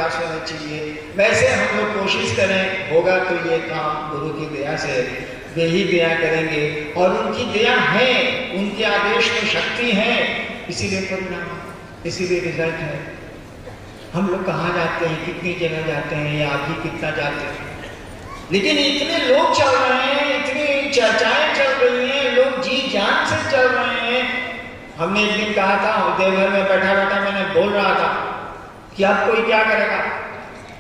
प्रयास होना चाहिए। वैसे हम लोग कोशिश करें, होगा तो ये काम गुरु की दया से वे ही दया करेंगे, और उनकी दया है, उनके आदेश में शक्ति है, इसीलिए परिणाम, इसीलिए रिजल्ट है। हम लोग कहाँ जाते हैं, कितनी जगह जाते हैं, या आप ही कितना जाते हैं, लेकिन इतने लोग चल रहे हैं, इतनी चर्चाएं चल रही हैं, लोग जी जान से चल रहे हैं। हमने एक दिन कहा था, देवघर में बैठा बैठा मैंने बोल रहा था कि अब कोई क्या करेगा,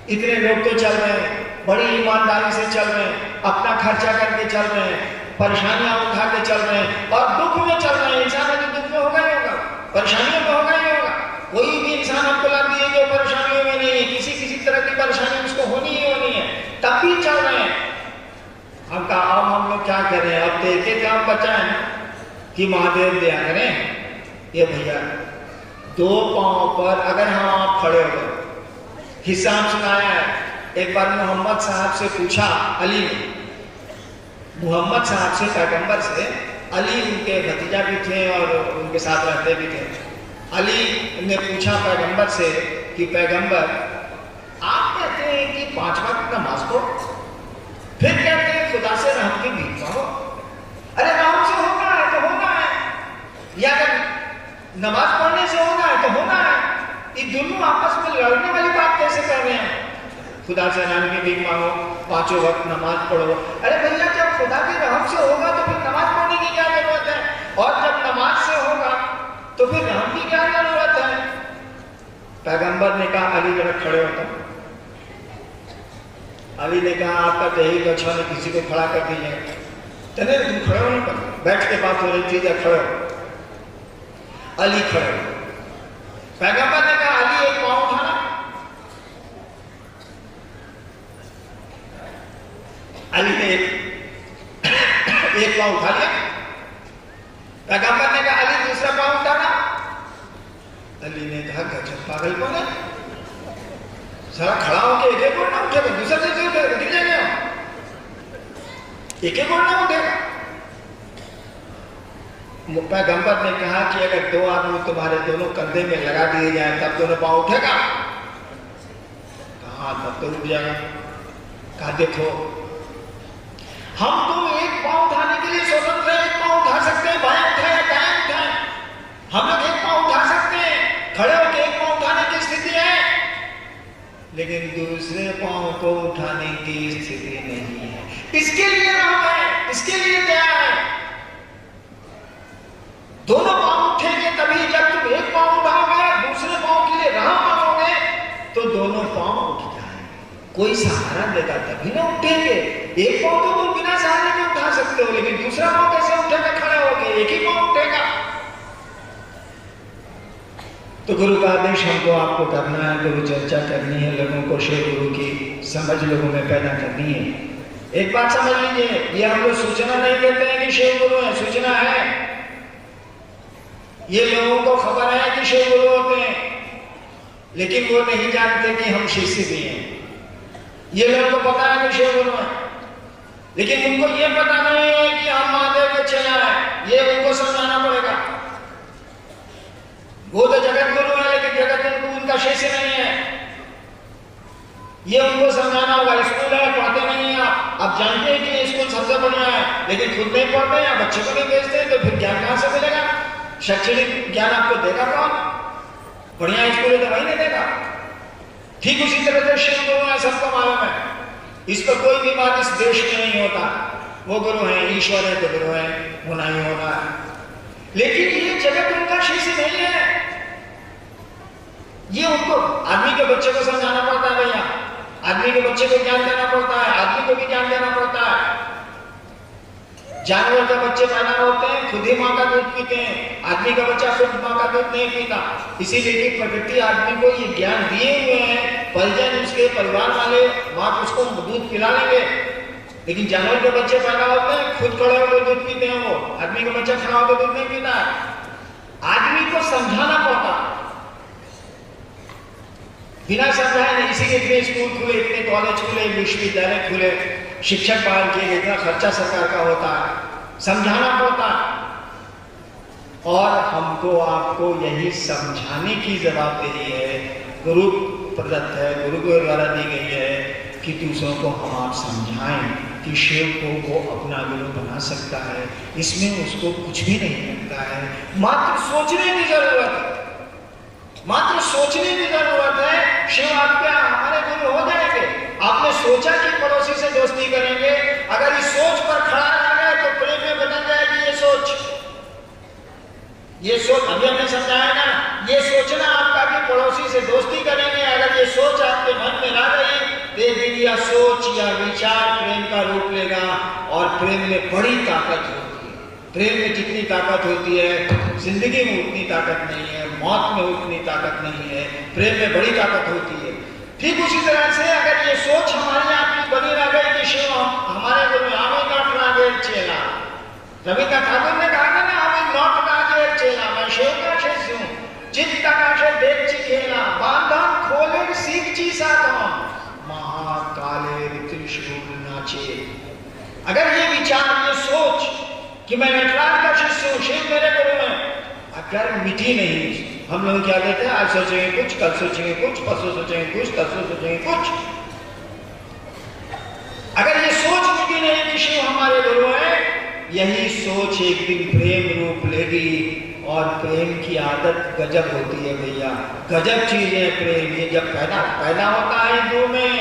इतने लोग तो चल रहे हैं, बड़ी ईमानदारी से चल रहे हैं, अपना खर्चा करके चल रहे हैं, परेशानियां उठा के चल रहे हैं, और दुख में चल रहे हैं। इंसान तो दुख में होगा ही होगा, परेशानियों में होगा ही होगा। कोई भी इंसान आपको ला दिए जो परेशानियों में नहीं है, किसी किसी तरह की परेशानी उसको होनी ही होनी है, तब भी चल रहे हैं। अब हम लोग क्या करें, अब देखे थे हम बचाएं कि महादेव दया करें। ये भैया दो पांव पर अगर हम आप खड़े हो गए, हिसाब सुनाया है। एक बार मोहम्मद साहब से पूछा, अली ने, मोहम्मद साहब से, पैगंबर से, अली उनके भतीजा भी थे और उनके साथ रहते भी थे। अली ने पूछा पैगंबर से कि पैगंबर आप कहते हैं कि 5 वक्त नमाज पढ़ो, फिर कहते हैं खुदा से रहम की भीख मांगो। अरे रहम से होना है तो होना है, या अगर नमाज पढ़ने से होना है तो होना है। ये दोनों आपस में लड़ने वाली बात कैसे कर रहे हैं? खुदा से रहम की भीख मांगो, 5 वक्त नमाज पढ़ो। अरे भैया जब खुदा की रहम से होगा तो फिर नमाज पढ़ने की क्या जरूरत है, और जब नमाज से होगा तो फिर रहम की क्या जरूरत है? पैगंबर ने कहा, अली जरा खड़े होता। अली ने कहा, आपका दही अच्छा ने किसी को खड़ा कर दीजिए। चले तुम खड़े हो, नहीं पर बैठ के बात हो रही थी, या खड़े हो। अली खड़े हो। पैगंबर ने कहा, अली एक पांव उठाना। अली ने एक पांव उठा लिया। पैगंबर ने कहा, अली दूसरा पांव उठाना। अली ने कहा, गजब पागल कौन है, सारा खड़ा होके एक एक ना उठेगा, दूसरा से उठेगा, गिर जाएंगे हम, एक एक ना उठेगा। पैगंबर ने कहा कि अगर 2 आदमी तुम्हारे दोनों कंधे में लगा दिए जाए तब दोनों पांव उठेगा? कहा तब तो उठ जाएगा। कहा देखो, हम तुम एक पांव उठाने के लिए स्वतंत्र है, एक पांव उठा सकते हैं, बायां उठाए दायां उठाए, हम लोग एक पांव उठा सकते हैं, खड़े होकर एक पांव उठाने की स्थिति है, लेकिन दूसरे पांव को उठाने की स्थिति नहीं है। इसके लिए रहम है, इसके लिए दया है। दोनों पांव उठेंगे तभी, जब तुम एक पांव उठाओगे, दूसरे पांव के लिए रहम मांगोगे, तो दोनों पांव उठ जाएंगे। कोई सहारा देगा तभी ना उठेंगे। एक पांव तो तुम बिना सहारे के उठा सकते हो, लेकिन दूसरा पांव कैसे उठेगा खड़े होके? एक ही पांव उठेगा। तो गुरु का आदेश हमको आपको करना है, गुरु चर्चा करनी है, लोगों को शिव गुरु की समझ लोगों में पैदा करनी है। एक बात समझ लीजिए, ये हम लोग सूचना नहीं देते हैं कि शिव गुरु है, सूचना है। ये लोगों को खबर है कि शिव गुरु होते हैं, लेकिन वो नहीं जानते कि हम शिष्य भी हैं। ये लोगों को पता है कि शिव गुरु है, लेकिन उनको ये पता नहीं है कि हम महादेव के चेला हैं। ये उनको समझाना पड़ेगा। वो तो जगत गुरु है, लेकिन जगत गुरु उनका शिष्य नहीं है। ये उनको समझाना होगा। स्कूल है, पढ़ते नहीं है आप जानते हैं कि स्कूल सबसे बढ़िया है, लेकिन खुद नहीं पढ़ते हैं, बच्चे को नहीं भेजते, तो फिर ज्ञान कहां से मिलेगा? शैक्षणिक ज्ञान आपको देगा कौन? बढ़िया स्कूल है तो वही नहीं देगा। ठीक उसी तरह से शिव गुरु है, सबको मालूम है, इस पर कोई भी बात इस देश में नहीं होता। वो गुरु है, ईश्वर है तो गुरु है, होना ही होना है। लेकिन ये जगत उनका शिष्य नहीं है। ये उनको आदमी के बच्चे को समझाना पड़ता है। भैया आदमी के बच्चे को ज्ञान देना पड़ता है, आदमी को भी ज्ञान देना पड़ता है। जानवर के बच्चे पैदा होते हैं, खुद ही माँ का दूध पीते हैं। आदमी का बच्चा खुद माँ का दूध नहीं पीता। इसीलिए प्रकृति आदमी को ये ज्ञान दिए हुए हैं, परिजन उसके परिवार वाले माँ उसको दूध पिला लेंगे। लेकिन जानवर के बच्चे पैदा होते हैं, खुद खड़े होकर दूध पीते हैं। वो आदमी का बच्चा खड़ा होकर दूध नहीं पीता है। आदमी को समझाना पड़ता, बिना समझाए नहीं। इसीलिए इतने स्कूल खुले, इतने कॉलेज खुले, विश्वविद्यालय खुले, शिक्षक पालन के लिए इतना खर्चा सरकार का होता है, समझाना पड़ता। और हमको आपको यही समझाने की जवाबदेही है। गुरु प्रदत्त है, गुरु के द्वारा दी गई है कि दूसरों को हम आप समझाएं कि शिव को वो अपना गुरु बना सकता है, इसमें उसको कुछ भी नहीं लगता है। मात्र सोचने की जरूरत है, मात्र सोचने की जरूरत है। शिव आपके हमारे गुरु हो जाएंगे। आपने सोचा कि पड़ोसी से दोस्ती करेंगे, अगर इस सोच पर खड़ा रह गए तो प्रेम में बदल जाएगी ये सोच। ये सोच अभी हमने समझाया ना, ये सोचना आपका कि पड़ोसी से दोस्ती करेंगे, अगर ये सोच आपके मन में ना रही, दिन या सोच या विचार प्रेम का रूप लेगा। और प्रेम में बड़ी ताकत होती है। प्रेम में जितनी ताकत होती है जिंदगी में उतनी ताकत नहीं है, मौत में उतनी ताकत नहीं है, प्रेम में बड़ी ताकत होती है। ठीक उसी तरह से अगर ये सोच हमारे यहाँ की बनी रह गई कि शिव हमारे गुरु हमें नॉट राजेर चेला, रविन्द्रनाथ ठाकुर ने कहा ना, हमें नॉट राजेर चेला, मैं शिव का शिष्य हूँ, चित्त आकाशे देखची खेला, बांधन खोले सीखची साधन, महाकाले त्रिशूल नाचे। अगर ये विचार, ये सोच कि मैं नटराज का शिष्य हूँ, शिव मेरे गुरु हैं, अगर मिटी नहीं, हम लोग क्या कहते हैं, आज सोचेंगे कुछ, कल सोचेंगे कुछ, परसों सोचेंगे कुछ, तरसों सोचेंगे कुछ। अगर ये सोच मिटी नहीं कि शिव हमारे गुरु हैं, यही सोच एक दिन प्रेम रूप लेगी। और प्रेम की आदत गजब होती है भैया, गजब चीज है प्रेम। ये जब पैदा होता है दो में,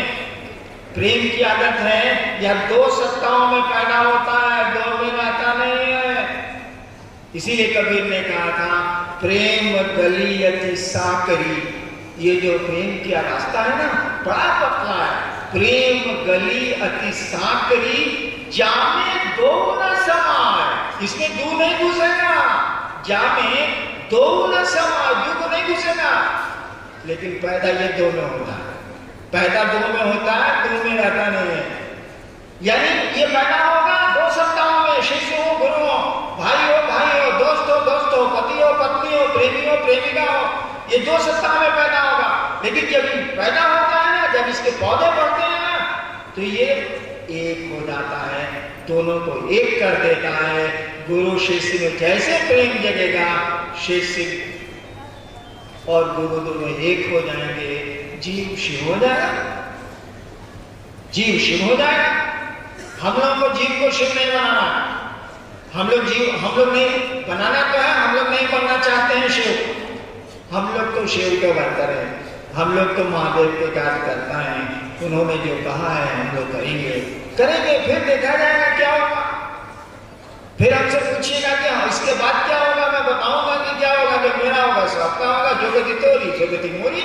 प्रेम की आदत है, या दो सत्ताओं में पैदा होता है, दो में रहता नहीं है। इसीलिए कबीर ने कहा था, प्रेम गली अति साकरी। ये जो प्रेम का रास्ता है ना, बड़ा पतला है। प्रेम गली अति साकरी, जामे दो न समाए। इसमें दो नहीं घुसेगा, जामे दो न समाए, दो को नहीं घुसेगा। लेकिन पैदा ये दो में होता है, पैदा दो में होता है, दो में रहता नहीं है। यानी ये पैदा होगा दो सत्ताओं में, शिष्य हो गुरु हो, भाई हो, दोस्त हो, पति हो, पत्नी हो, प्रेमी हो, प्रेमिका हो, ये दो सत्ताओं में पैदा होगा। लेकिन जब पैदा होता है ना, जब इसके पौधे बढ़ते हैं ना, तो ये एक हो जाता है, दोनों को एक कर देता है। गुरु शिष्य में जैसे प्रेम जगेगा, शिष्य और गुरु दोनों एक हो जाएंगे, जीव शिव हो जाएगा, जीव शिव हो जाएगा। हम लोग को जीव को शिव नहीं बनाना, हम लोग नहीं बनाना तो है, हम लोग नहीं बनना चाहते हैं शिव। हम लोग तो शिव के बनकर हैं, हम लोग तो महादेव के कार्य करता है। उन्होंने जो कहा है हम लोग करेंगे, फिर देखा जाएगा क्या होगा। फिर हमसे पूछिएगा कि हाँ इसके बाद क्या होगा, मैं बताऊंगा कि क्या होगा। जो मेरा होगा सो आपका होगा, जो गति तोरी सो गति मोरी।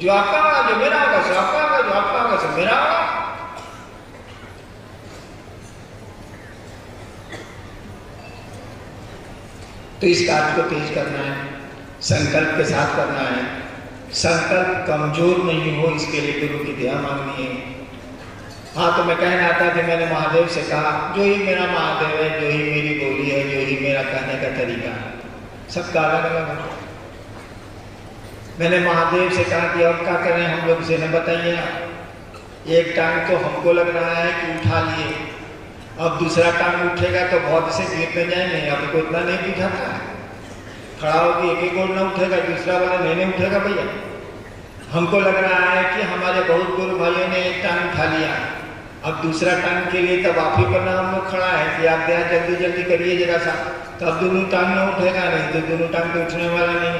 जो आपका होगा, जो मेरा होगा सो आपका होगा, जो आपका होगा सो मेरा होगा। तो इस कार्य को तेज करना है, संकल्प के साथ करना है। संकल्प कमजोर नहीं हो, इसके लिए गुरु की दया मांगनी है। हाँ, तो मैं कह रहा था कि मैंने महादेव से कहा, जो ही मेरा महादेव है, जो ही मेरी बोली है, जो ही मेरा कहने का तरीका है, सबका अलग अलग है। मैंने महादेव से कहा कि अब क्या करें, हम लोग से न बताइए। एक टांग तो हमको लग रहा है कि उठा लिए, अब दूसरा टांग उठेगा तो बहुत से गिर पे जाएंगे। अब को इतना नहीं बुझाता है, खड़ा होकर एक गोड़ न उठेगा, दूसरा वाला नहीं उठेगा भैया। हमको लग रहा है कि हमारे बहुत गुरु भाइयों ने एक टांग उठा लिया, अब दूसरा टांग के लिए तब आप ही पर हम लोग खड़ा है कि आप दया जल्दी जल्दी करिए जरा सा, तब दोनों टांग न उठेगा, नहीं तो दोनों टांग तो उठने वाला नहीं।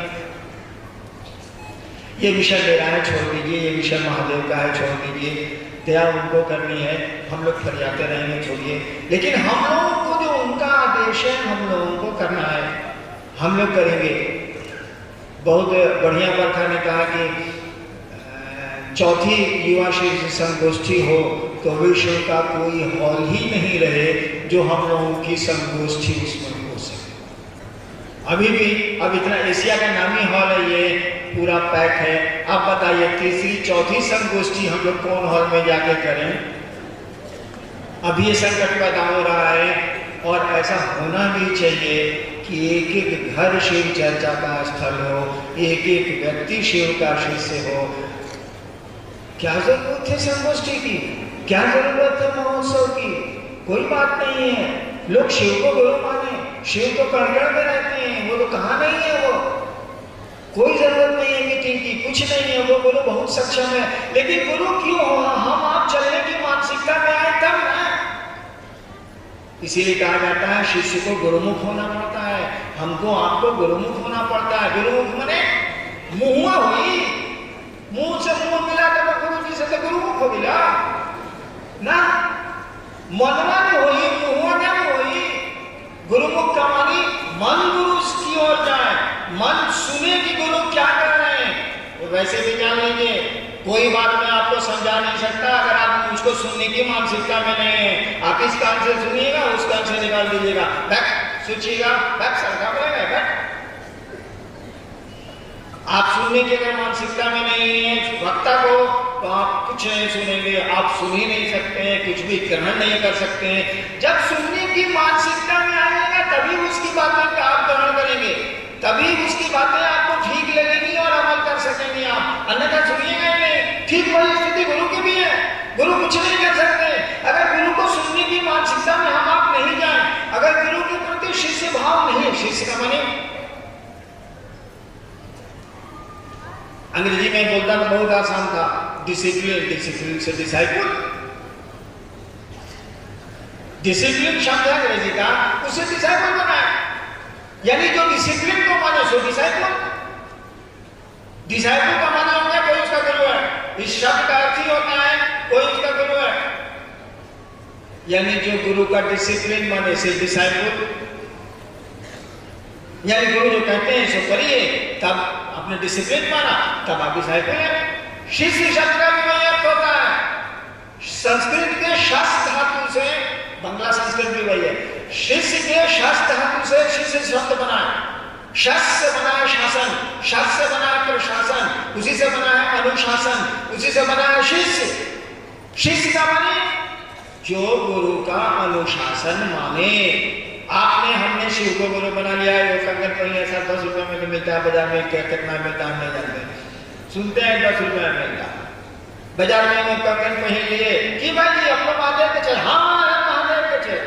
ये विषय मेरा है, छोड़ दीजिए। ये विषय महादेव का है, छोड़ दीजिए। दया उनको करनी है, हम लोग फरियाते रहेंगे, छोड़िए। लेकिन हम लोगों को जो उनका आदेश है, हम लोगों को करना है, हम लोग करेंगे। बहुत बढ़िया बरखा ने कहा कि चौथी युवा शिष्य संगोष्ठी हो तो विश्व का कोई हॉल ही नहीं रहे जो हम लोगों की संगोष्ठी उसमें हो सके। अभी भी अब इतना एशिया का नामी हॉल है, ये पूरा पैक है। अब बताइए तीसरी चौथी संगोष्ठी हम लोग कौन हॉल में जाके करें? अभी ये संकट पैदा हो रहा है, और ऐसा होना भी चाहिए कि एक एक घर शिव चर्चा का स्थल हो, एक एक व्यक्ति शिव का शिष्य हो। क्या जरूरत है संगोष्ठी की, क्या जरूरत है महोत्सव की? कोई बात नहीं है। लोग शिव को गुरु माने, शिव को कण कण में रहते हैं, वो तो कहाँ नहीं है। वो कोई जरूरत नहीं है मीटिंग की, कुछ नहीं है, वो गुरु बहुत सक्षम है। लेकिन गुरु क्यों हो? हम आप चलने की मानसिकता में आए तब ना। इसीलिए कहा जाता है शिष्य को गुरुमुख होना पड़ता है, हमको आपको गुरुमुख होना पड़ता है। गुरुमुख माने मुहुआ हुई, मुंह से मुंह मिला तो गुरु जी से तो गुरुमुख हो गया ना, मनवा नहीं हुई, मुहुआ नहीं हुई। गुरुमुख का मानी मन गुरु की ओर जाए, मन सुने कि गुरु क्या कर रहे हैं, वो वैसे भी जान लेंगे। कोई बात मैं आपको समझा नहीं सकता अगर आप मुझको सुनने की मानसिकता में नहीं है। आप इस कान से सुनिएगा, उस कान से निकाल दीजिएगा, बैक सोचिएगा, बैक सरका पड़ेगा, बैक। आप सुनने की अगर मानसिकता में नहीं है वक्ता को, तो आप कुछ नहीं सुनेंगे, आप सुन ही नहीं सकते हैं, कुछ भी ग्रहण नहीं कर सकते हैं। जब सुनने की मानसिकता में आएगा तभी उसकी बातें का आप ग्रहण करेंगे, तभी उसकी बातें आपको ठीक लगेगी और अमल कर सकेंगे आप, अन्यथा सुनिएगा ही नहीं। ठीक वही स्थिति गुरु की भी है, गुरु कुछ नहीं कर सकते अगर गुरु को सुनने की मानसिकता में हम आप नहीं जाए, अगर गुरु के प्रति शिष्य भाव नहीं। शिष्य का माने अंग्रेजी में बोलता तो बहुत आसान था, डिसिप्लिन, डिसिप्लिन से डिसाइपल। डिसिप्लिन शब्द है अंग्रेजी का, उसे डिसाइपल बनाया, यानी जो डिसिप्लिन को माने सो डिसाइपल। डिसाइपल का माने होता है कोई उसका गुरु है, इस शब्द का अर्थ ही होता है कोई उसका गुरु है, यानी जो गुरु का डिसिप्लिन माने से डिसाइपल, यानी गुरु जो कहते हैं सो करिए, तब आपने डिसिप्लिन माना तब आप डिसाइपल हैं। शिष्य शब्द का भी वही अर्थ होता है, संस्कृत के शस्त्र धातु से, बांग्ला संस्कृत भी वही है, शिष्य के शस्त्र धातु से शिष्य शब्द बना है। शस्त्र से बना है शासन, शस्त्र से बना है प्रशासन, उसी से बना है अनुशासन, उसी से बना है शिष्य। शिष्य का माने जो गुरु का अनुशासन माने। आपने हमने शिव को गुरु बना लिया है, वो कंगन पहले ऐसा 10 रुपए में तो मिलता है, बाजार में क्या कितना मिलता है नहीं जानते, सुनते हैं 10 रुपए में मिलता है। बाजार में वो कंगन पहन लिए कि भाई जी अपना महादेव के चल, हाँ महादेव के चल,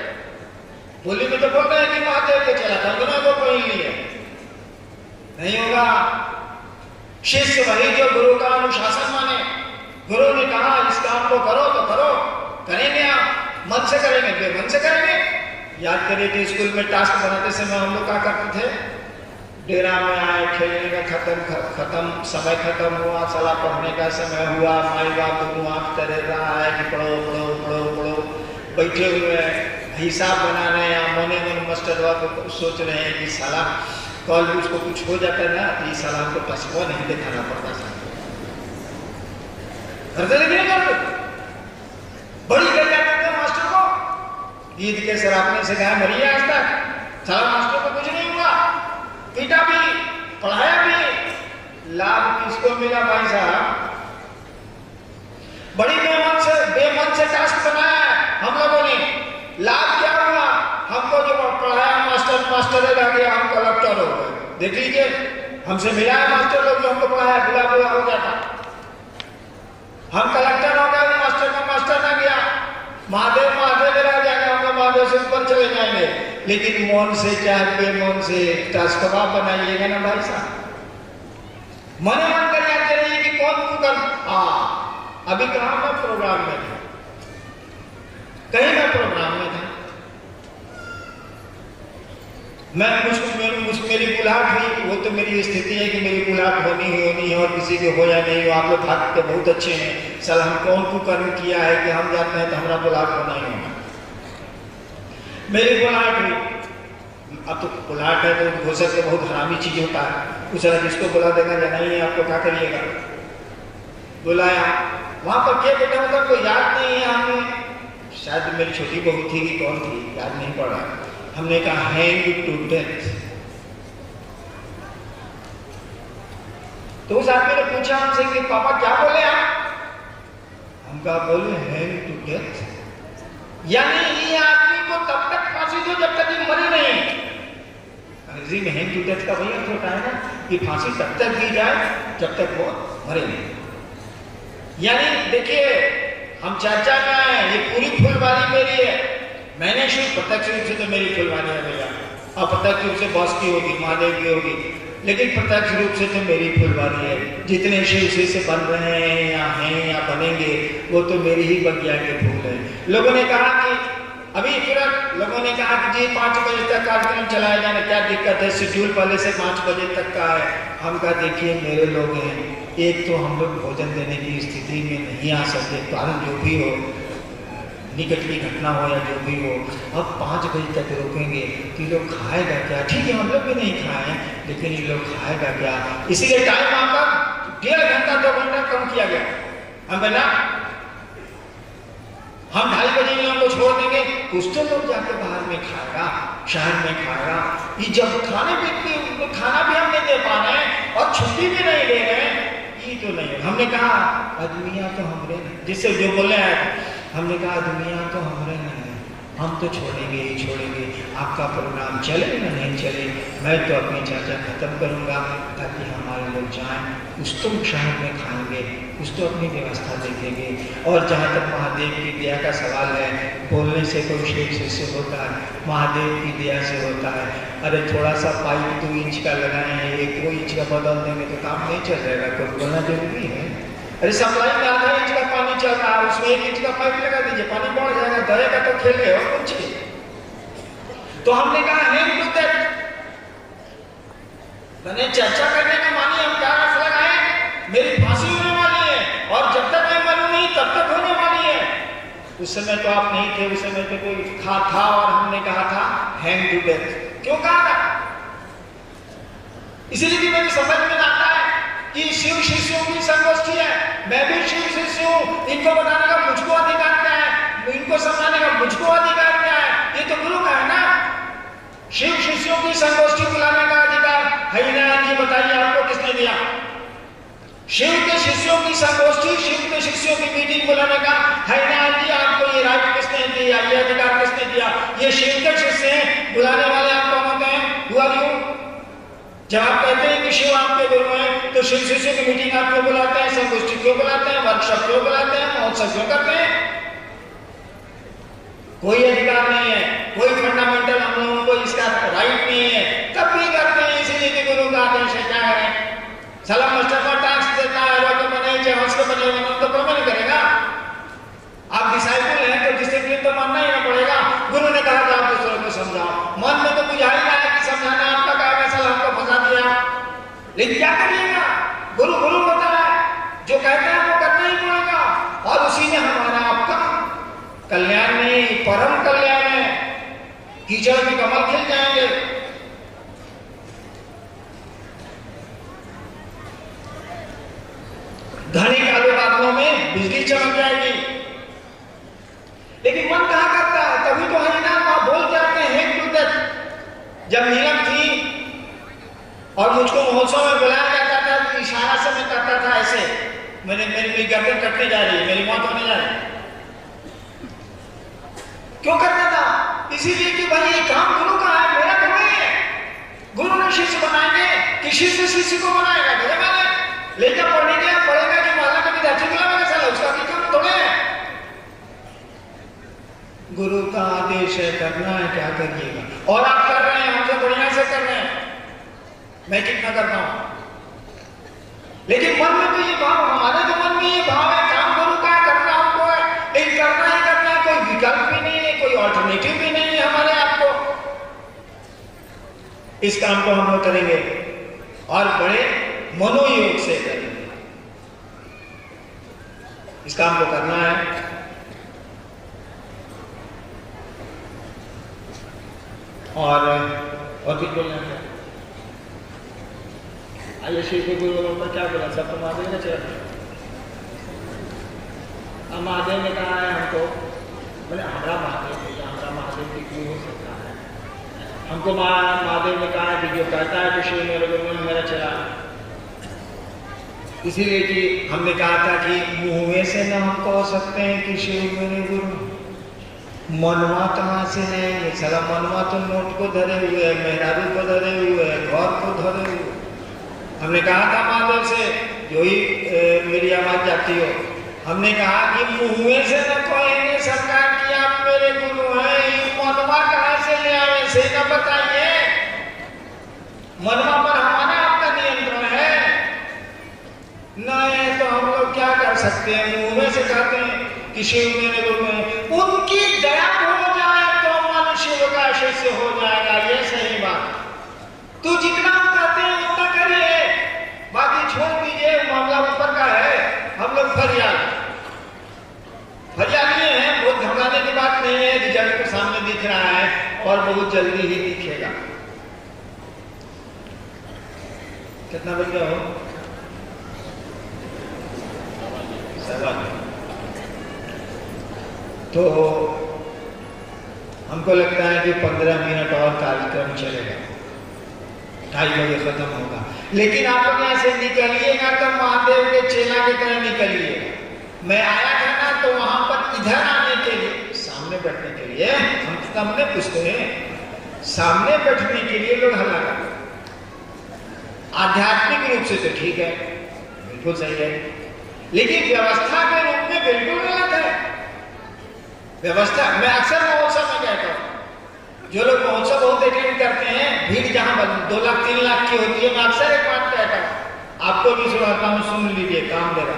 बोली में तो बोल रहे हैं कि महादेव के चला, कंगनों को पहन लिए, नहीं होगा। शिष्य वही जो गुरु का अनुशासन माने। गुरु ने कहा इस काम को करो तो करो, करेंगे आप, मन से करेंगे, बेमन से करेंगे। याद करिए कि स्कूल में टास्क बनाते समय हम लोग क्या करते थे, डेरा में आए, खेलने का खत्म, समय खत्म हुआ, सलाह पढ़ने का समय हुआ, माई बाप दोनों आँख करे रहा है कि पढ़ो पढ़ो पढ़ो पढ़ो, बैठे हुए हिसाब बना रहे हैं, मने मन मास्टर को सोच रहे हैं कि साला कल उसको कुछ हो जाता है ना, तो इस साला को टसवा नहीं दिखाना पड़ता था। बड़ी कर जाते थे मास्टर को, ईद के सरापने से कहा मरिए आज तक, साला मास्टर को कुछ नहीं हुआ, पीटा भी, पढ़ाया भी, लाभ किसको मिला भाई साहब? बड़ी बेमन से टास्क बनाया है हम लोगों ने, लाभ क्या हुआ? हमको जो पढ़ाया मास्टर रह गया, हम कलेक्टर हो गए। देख लीजिए, हमसे मिला है मास्टर लोग जो हमको पढ़ाया, बुला हो जाता, हम कलेक्टर हो गए, मास्टर ना गया, महादेव रह जाएगा, हम महादेव से ऊपर चले जाएंगे। लेकिन मौन से चाहे बेमौन से टास्कवा बनाइएगा ना भाई साहब, मन कर जाते रहिए कि कौन कर। अभी कहा मैं प्रोग्राम में था, कहीं मैं प्रोग्राम में था, मेरी बुलाहट हुई, वो तो मेरी स्थिति है कि मेरी बुलाहट होनी है और किसी की हो या नहीं हो। आप लोग भाग के बहुत अच्छे हैं, चल हम कौन कुकर्म किया है कि हम जाते हैं तो हमारा बुलाहट होना ही होना। मेरी बुलाहट हुई, अब तो बुलाहट है तो हो सकता है बहुत हरामी चीज होता है, कुछ जिसको बुला देगा या नहीं, आपको क्या करिएगा। बुलाया, वहां पर क्या बेटा मतलब कोई याद नहीं है, हमने शायद मेरी छोटी बहू थी कि कौन थी याद नहीं पड़ रहा, हमने कहा हैंग टू डेथ। तो उस आदमी ने पूछा हमसे कि पापा क्या बोले आप? हम कहा बोले हैंग टू डेथ, यानी ये आदमी को तब तक फांसी दो जब तक ये मरे नहीं। अंग्रेजी में हैंग टू डेथ का वही अर्थ होता है ना कि फांसी तब तक दी जाए जब तक वो मरे नहीं। यानी देखिए, हम चर्चा में आए, ये पूरी फुलवारी मेरी है, मैंने सिर्फ प्रत्यक्ष रूप से तो मेरी फुलवानी है भैया, अप्रत्यक्ष रूप से बॉस की होगी, महादेव की होगी, लेकिन प्रत्यक्ष रूप से तो मेरी फुलवारी है। जितने शिव से बन रहे हैं या बनेंगे वो तो मेरी ही बगिया के फूल है। लोगों ने कहा कि अभी तुरंत लोगों ने कहा कि जी 5 बजे तक कार्यक्रम चलाया जाना, क्या दिक्कत है, शेड्यूल पहले से 5 बजे तक का है। हम कहा देखिए मेरे लोग हैं, एक तो हम लोग भोजन देने की स्थिति में नहीं आ सकते, कारण जो भी हो, निकट की घटना हो या जो भी हो। अब 5 बजे तक रोकेंगे तो ये लोग खाएगा क्या? ठीक है हम लोग भी नहीं खाएं, लेकिन ये लोग खाएगा क्या? इसीलिए टाइम आपका 1.5 घंटा 2 घंटा कम किया गया। हम बोला हम 2:30 बजे में हमको छोड़ देंगे, कुछ तो लोग जाके बाहर में खाएगा, शहर में खाएगा। ये जब खाना भी हम नहीं दे पा रहे हैं और छुट्टी भी नहीं दे रहे हैं, ये तो नहीं। हमने कहा आदमियाँ तो हमरे, जिससे जो बोले हैं, हमने कहा आदमियाँ तो हमरे नहीं, हम तो छोड़ेंगे ही छोड़ेंगे। आपका प्रोग्राम चले ना नहीं चले, मैं तो अपनी चर्चा खत्म करूँगा ताकि हमारे लोग जाएँ, कुछ तो शहर में खाएंगे, कुछ तो अपनी व्यवस्था देखेंगे। और जहाँ तक महादेव की दया का सवाल है, बोलने से कोई शिव से होता है, महादेव की दया से होता है। अरे थोड़ा सा पाइप 2 इंच का लगाए हैं, 1 इंच का बदल देंगे तो काम नहीं चल जाएगा, तो बोलना जरूरी है। अरे सप्लाई में आधा इंच का पानी चल रहा है, उसमें 1 इंच का पाइप लगा दीजिए, पानी बढ़ जाएगा, दहेगा तो खेले और कुछ। तो हमने कहा मैंने चर्चा करने का मानी, हम क्या रस लगाए, मेरी फांसी होने वाली है और जब तक मैं मरूं नहीं तब तक होने वाली है। उस समय तो आप नहीं थे, उस समय तो कोई था और हमने कहा था हैंग टू डेथ। क्यों कहा था? इसलिए कि मेरी समझ में आता है कि शिव शिष्यों की संगोष्ठी है, मैं भी शिव शिष्य हूँ, इनको बताने का मुझको अधिकार क्या है, इनको समझाने का मुझको अधिकार क्या है? ये तो गुरु का है ना। शिव शिष्यों की संगोष्ठी बुलाने का अधिकार हरिनारायण जी बताइए आपको किसने दिया? शिव के शिष्यों की संगोष्ठी, शिव के शिष्यों की मीटिंग बुलाने का हरिनारायण जी आपको ये राइट किसने दिया, ये अधिकार किसने दिया? ये शिव के शिष्य हैं, बुलाने वाले आप कौन होते हैं? हुआ क्यों? जब आप कहते हैं कि शिव आपके गुरु हैं, तो शिव शिष्यों की मीटिंग आप क्यों बुलाते हैं, संगोष्ठी क्यों बुलाते हैं, वर्कशॉप क्यों बुलाते हैं, महोत्सव क्यों करते हैं? कोई अधिकार नहीं है, कोई फंडामेंटल हम लोगों को इसका राइट नहीं है, तब भी करते हैं। इसीलिए कि गुरु का आदेश है, क्या करें? साला मास्टर का टैक्स देता है, वो बने चाहे हंस के बने, तो प्रमाण करेगा। आप डिसाइपल हैं तो डिसिप्लिन तो मानना ही ना पड़ेगा। गुरु ने कहा कि आप दूसरों को समझाओ, मन में तो बुझा ही रहा है कि समझाना आपका काम है, साला हमको फंसा दिया, लेकिन क्या करिएगा? गुरु गुरु होता है, जो कहते हैं वो करना ही पड़ेगा। और उसी में हमारा आपका कल्याण नहीं, परम कल्याण है। कीचड़ में कमल खिल जाएंगे। घने काले बादलों में बिजली चमक जाएगी, लेकिन मन कहा करता है। तभी तो हरिनाम आप बोल के आते हैं टू डेथ। जब नीलम थी और मुझको महोत्सव में बुलाया जाता था तो इशारा से मैं करता था ऐसे, मेरी गर्दन कटने जा रही है, मेरी मौत होने जा रही है। क्यों करता था? इसीलिए कि भाई ये काम गुरु का है, मेरा थोड़ी है। गुरु ने शिष्य बनाएंगे कि शिष्य शिष्य को बनाएगा, मेरे माने लेकर पढ़ने के लिए पढ़ेगा कि माला का विद्यार्थी बुलाएगा, साला उसका भी काम थोड़े है। गुरु का आदेश है, करना है, क्या करिएगा? और आप कर रहे हैं, हमसे बढ़िया से कर रहे हैं, मैं कितना करता हूं। लेकिन मन में तो ये भाव, हमारे जो मन में ये भाव है, काम गुरु का है, करना हमको है, लेकिन करना ही करना है, कोई विकल्प भी नहीं है, कोई ऑल्टरनेटिव भी नहीं है हमारे आपको। इस काम को हम लोग करेंगे और बड़े मनोयोग से करेंगे। इस काम को करना है और कुछ बोलना है? आइए शिव के गुरु पर क्या बोला? सब तो महादेव ने चला। अब महादेव ने कहा है हमको, बोले हमारा महादेव भैया, हमारा महादेव की क्यों हो सकता है? हमको महादेव ने कहा है कि जो कहता है कि शिव मेरे गुरु में मेरा चला। इसीलिए कि हमने कहा था कि मुंह में से न हम कह सकते हैं कि शिव मेरे गुरु, मनवा कहाँ से है? सारा मनवा तो नोट को धरे हुए है, मेहरारू को धरे हुए है, घर को धरे हुए। हमने कहा था महादेव से, जो ही मेरी आवाज जाती हो, हमने कहा कि मुंह में से न कहेंगे सरकार कि आप मेरे गुरु हैं, मनवा कहाँ से ले आए से न बताइए। मनवा पर हमारा नहीं तो हम लोग क्या कर सकते हैं, मुंह में से कहते हैं कि शिव मेरे रूप में, उनकी दया हो जाए तो मन शिव का शिष्य हो जाएगा, ये सही बात। तो जितना हम कहते हैं उतना करिए, बाकी छोड़ दीजिए, मामला ऊपर का है। हम लोग फरियाली हैं, बहुत घबराने की बात नहीं है, रिजल्ट के सामने दिख रहा है और बहुत जल्दी ही दिखेगा। कितना बज गया हो? तो हमको लगता है कि 15 मिनट और कार्यक्रम चलेगा, 2:30 बजे खत्म होगा। लेकिन आप लोग यहाँ से निकलिएगा तो महादेव के चेला की तरह निकलिएगा। मैं आया था ना तो वहां पर इधर आने के लिए, सामने बैठने के लिए, हम सामने पूछते हैं, सामने बैठने के लिए लोग हल्ला करते हैं। आध्यात्मिक रूप से तो ठीक है, बिल्कुल सही है, लेकिन व्यवस्था के रूप में बिल्कुल गलत है। व्यवस्था, मैं अक्सर महोत्सव में कहता हूँ, जो लोग महोत्सव बहुत अटेंड करते हैं, भीड़ जहां 2 लाख 3 लाख की होती है, मैं अक्सर एक बात कहता हूँ, आपको भी सुनाता हूँ, सुन लीजिए, काम दे रहा,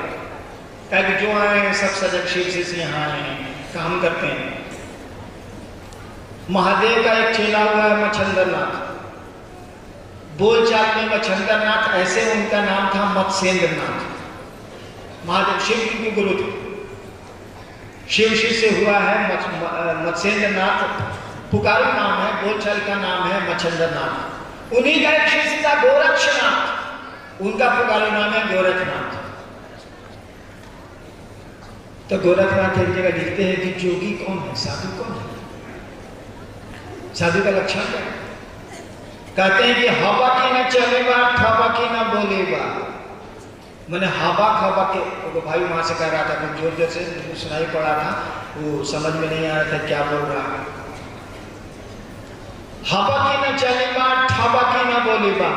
ताकि जो आए सब सजग शिव से यहाँ आए हैं, काम करते हैं। महादेव का एक चेला हुआ है मच्छंदरनाथ, बोलचाल में मच्छंदरनाथ, ऐसे उनका नाम था मत्स्येंद्रनाथ। महादेव शिव के गुरु थे, शिव से हुआ है मत्स्येंद्रनाथ, पुकारू नाम है, बोलचाल का नाम है मच्छंदरनाथ। उन्हीं का एक शिष्य था गोरक्षनाथ, उनका पुकारू नाम है गोरखनाथ। तो गोरखनाथ एक जगह लिखते हैं कि जोगी कौन है, साधु कौन है, साधु का लक्षण क्या है? कहते हैं कि हवा की न चलेगा, ठबा की न बोलेगा। मैंने हवा खबा के, तो भाई वहां से कह रहा था, कुछ जोर जोर से सुनाई पड़ा था, वो समझ में नहीं आ रहा था क्या बोल रहा है। हवा की न चलेगा, ठबा की न बोलेगा,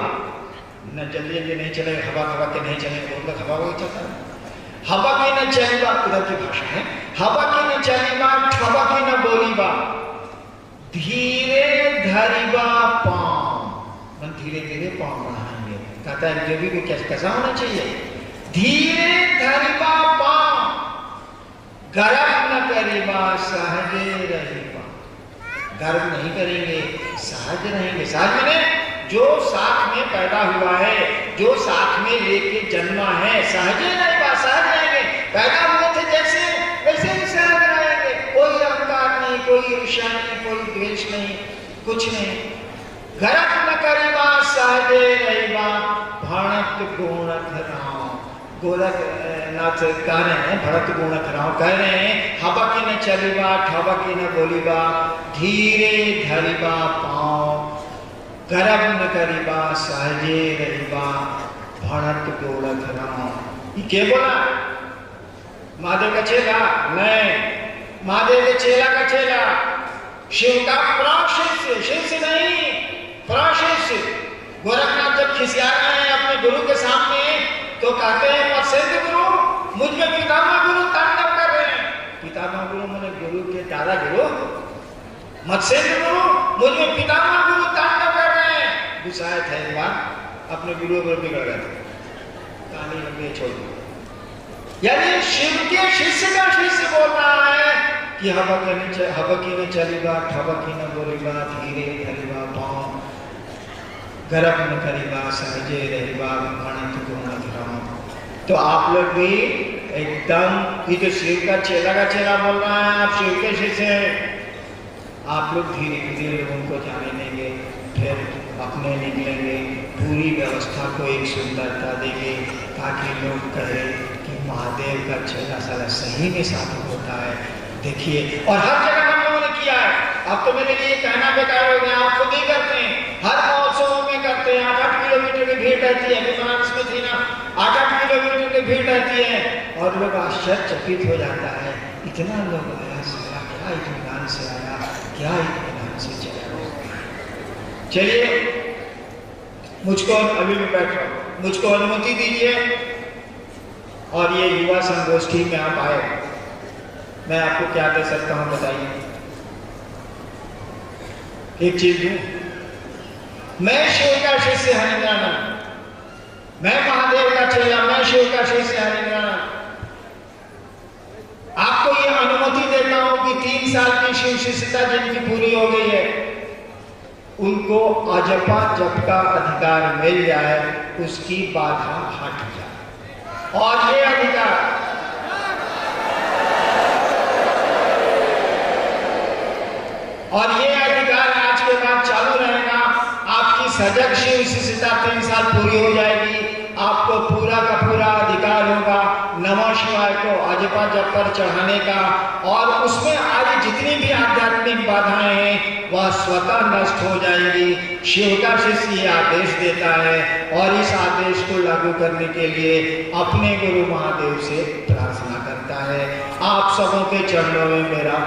न जल्दी जल्दी नहीं चलेगा, हवा खबा के नहीं चलेगा, उनका हवा वही चलता है। हवा की न चलेगा, उधर की भाषा है, हवा की न चलेगा, ठबा की न बोलीबा, धीरे धरीबा पांव, मन धीरे धीरे पांव बढ़ाएंगे। कहता है देवी को कैसा होना चाहिए, धीरे धरीबा पांव, गर्व न करीबा, सहजे रहीबा। गर्व नहीं करेंगे, सहज रहेंगे। सहज माने जो साथ में पैदा हुआ है, जो साथ में लेके जन्मा है, सहजे रहेगा, सहज रहेंगे। पैदा हुए थे जैसे, वैसे ही सहज रहेंगे। कोई अहंकार नहीं, कोई ईर्ष्या नहीं, कोई द्वेष नहीं, कुछ नहीं। गर्व न करीबा, सहजे रहीबा, भणत गुणत राम। गोरखनाथ कह रहे हैं, भरत गुणत राम कह रहे हैं, हवा की न चलीबा, ठबा की न बोलीबा, धीरे धरीबा पांव, गर्व न करीबा, सहजे रहीबा, भणत गुणत राम। ये क्या बोला? महादेव का चेला नहीं, महादेव के चेला का चेला, शिव का प्राशिष्य, शिव से नहीं, प्राशिष्य। गोरखनाथ जब खिसिया रहे हैं अपने गुरु के सामने, तो कहते हैं मत्स्येंद्र गुरु, मुझ में पितामह गुरु तांडव कर रहे हैं। पितामह गुरु मैंने गुरु के दादा गुरु, मत्स्येंद्र गुरु, मुझ में पितामह गुरु तांडव कर रहे हैं। गुस्साए थे एक बार, अपने गुरु पर बिगड़ गए थे, कहानी लंबी छोड़ दी। यानी शिव के शिष्य का शिष्य बोल रहा है कि हवा की न चलेगा, ठबा की न बोलेगा, धीरे धरीबा पांव, गर्व न करीबा, सहजे रहीबा, भणत गुणत राम। तो आप लोग भी एकदम, ये तो शिव का चेला बोल रहा है, आप शिव के शिष्य हैं, आप लोग धीरे धीरे लोगों को जाने देंगे, फिर अपने निकलेंगे, पूरी व्यवस्था को एक सुंदरता देंगे, ताकि लोग कहें कि महादेव का चेला साला सही में साधु होता है। देखिए, और हर जगह हम लोगों ने किया है। अब तो मेरे लिए कहना बेकार हो गया, आप खुद ही करते हैं, हर महोत्सवों में करते हैं। 8-8 किलोमीटर की भीड़ रहती है, बनारस में थी ना, 8-8 किलोमीटर की भीड़ रहती है, और लोग आश्चर्यचकित हो जाता है, इतना लोग आया, सारा क्या इत्मीनान से आया, क्या इत्मीनान से चला। चलिए, मुझको अभी मैं बैठ रहा हूँ, मुझको अनुमति दीजिए, और ये युवा संगोष्ठी में आप आए, मैं आपको क्या दे सकता हूँ बताइए? एक चीज दूं, मैं शिव का शिष्य हरिंद्रानंद, मैं महादेव का चेला, मैं शिव का शिष्य हरिनारायण। आपको ये अनुमति देता हूं कि 3 साल की शिव शिष्यता जिनकी पूरी हो गई है, उनको अजपा जप का अधिकार मिल जाए, उसकी बाधा हट जाए। और ये अधिकार आज के बाद चालू रहेगा। आपकी सजग शिव शिष्यता 3 साल पूरी हो जाएगी, आपको पूरा का पूरा अधिकार होगा नमः शिवाय को अजपा जप पर चढ़ाने का, और उसमें आज जितनी भी आध्यात्मिक बाधाएं हैं वह स्वतः नष्ट हो जाएंगी। शिव का शिष्य ये आदेश देता है और इस आदेश को लागू करने के लिए अपने गुरु महादेव से प्रार्थना करता है। आप सबों के चरणों में मेरा